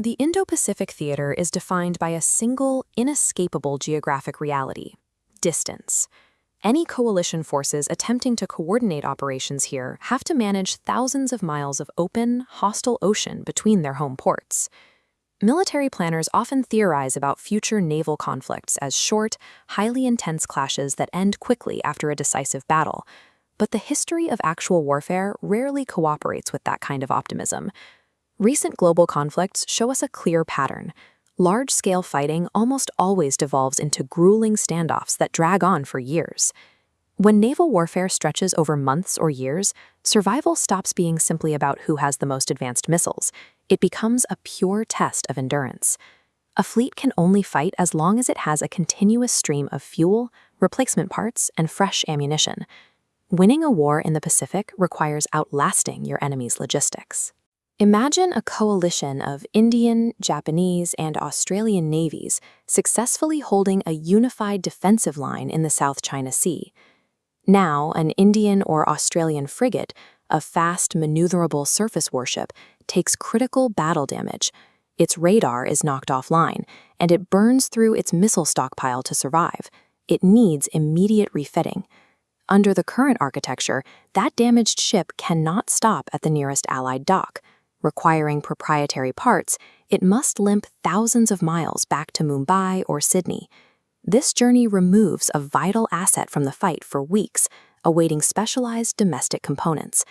The Indo-Pacific theater is defined by a single, inescapable geographic reality: distance. Any coalition forces attempting to coordinate operations here have to manage thousands of miles of open, hostile ocean between their home ports. Military planners often theorize about future naval conflicts as short, highly intense clashes that end quickly after a decisive battle. But the history of actual warfare rarely cooperates with that kind of optimism. Recent global conflicts show us a clear pattern. Large-scale fighting almost always devolves into grueling standoffs that drag on for years. When naval warfare stretches over months or years, survival stops being simply about who has the most advanced missiles. It becomes a pure test of endurance. A fleet can only fight as long as it has a continuous stream of fuel, replacement parts, and fresh ammunition. Winning a war in the Pacific requires outlasting your enemy's logistics. Imagine a coalition of Indian, Japanese, and Australian navies successfully holding a unified defensive line in the South China Sea. Now, an Indian or Australian frigate, a fast, maneuverable surface warship, takes critical battle damage. Its radar is knocked offline, and it burns through its missile stockpile to survive. It needs immediate refitting. Under the current architecture, that damaged ship cannot stop at the nearest Allied dock. Requiring proprietary parts, it must limp thousands of miles back to Mumbai or Sydney. This journey removes a vital asset from the fight for weeks, awaiting specialized domestic components.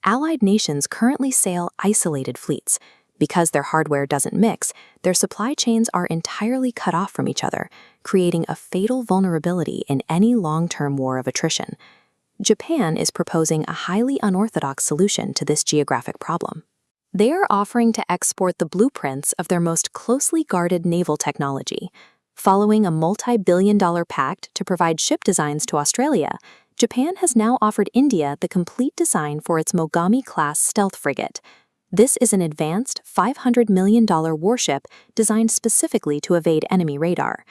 Allied nations currently sail isolated fleets. Because their hardware doesn't mix, their supply chains are entirely cut off from each other, creating a fatal vulnerability in any long-term war of attrition. Japan is proposing a highly unorthodox solution to this geographic problem. They are offering to export the blueprints of their most closely guarded naval technology. Following a multi-billion-dollar pact to provide ship designs to Australia, Japan has now offered India the complete design for its Mogami-class stealth frigate. This is an advanced $500 million warship designed specifically to evade enemy radar.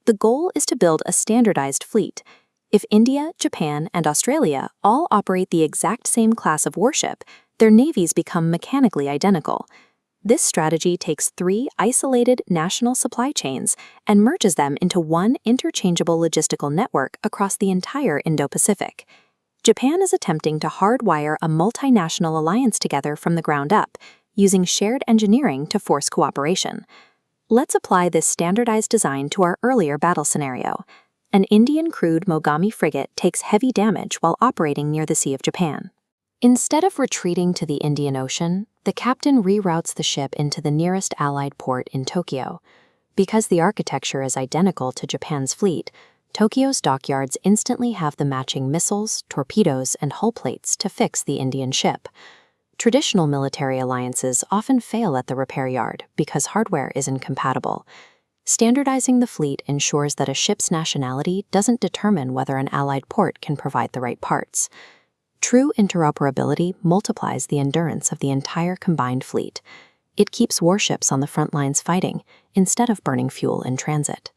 The goal is to build a standardized fleet. If India, Japan, and Australia all operate the exact same class of warship, their navies become mechanically identical. This strategy takes 3 isolated national supply chains and merges them into one interchangeable logistical network across the entire Indo-Pacific. Japan is attempting to hardwire a multinational alliance together from the ground up, using shared engineering to force cooperation. Let's apply this standardized design to our earlier battle scenario. An Indian-crewed Mogami frigate takes heavy damage while operating near the Sea of Japan. Instead of retreating to the Indian Ocean, the captain reroutes the ship into the nearest Allied port in Tokyo. Because the architecture is identical to Japan's fleet, Tokyo's dockyards instantly have the matching missiles, torpedoes, and hull plates to fix the Indian ship. Traditional military alliances often fail at the repair yard because hardware isn't compatible. Standardizing the fleet ensures that a ship's nationality doesn't determine whether an Allied port can provide the right parts. True interoperability multiplies the endurance of the entire combined fleet. It keeps warships on the front lines fighting, instead of burning fuel in transit.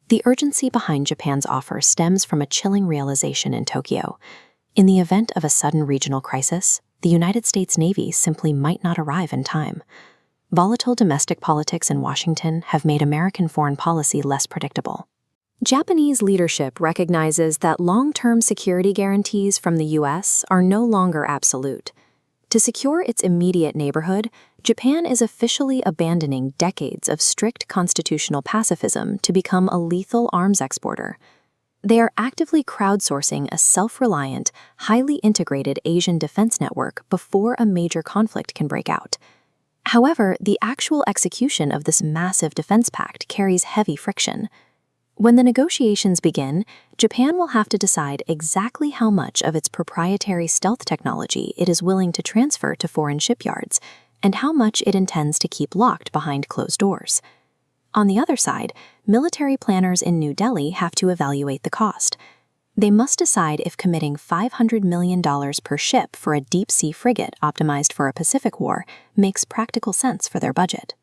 The urgency behind Japan's offer stems from a chilling realization in Tokyo. In the event of a sudden regional crisis, the United States Navy simply might not arrive in time. Volatile domestic politics in Washington have made American foreign policy less predictable. Japanese leadership recognizes that long-term security guarantees from the U.S. are no longer absolute. To secure its immediate neighborhood, Japan is officially abandoning decades of strict constitutional pacifism to become a lethal arms exporter. They are actively crowdsourcing a self-reliant, highly integrated Asian defense network before a major conflict can break out. However, the actual execution of this massive defense pact carries heavy friction. When the negotiations begin, Japan will have to decide exactly how much of its proprietary stealth technology it is willing to transfer to foreign shipyards, and how much it intends to keep locked behind closed doors. On the other side, military planners in New Delhi have to evaluate the cost. They must decide if committing $500 million per ship for a deep-sea frigate optimized for a Pacific war makes practical sense for their budget.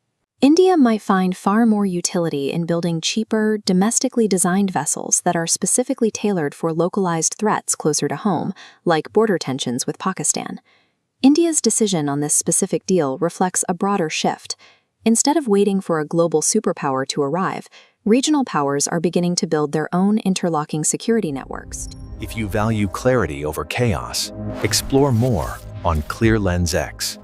India might find far more utility in building cheaper, domestically designed vessels that are specifically tailored for localized threats closer to home, like border tensions with Pakistan. India's decision on this specific deal reflects a broader shift. Instead of waiting for a global superpower to arrive, regional powers are beginning to build their own interlocking security networks. If you value clarity over chaos, explore more on Clear Lens X.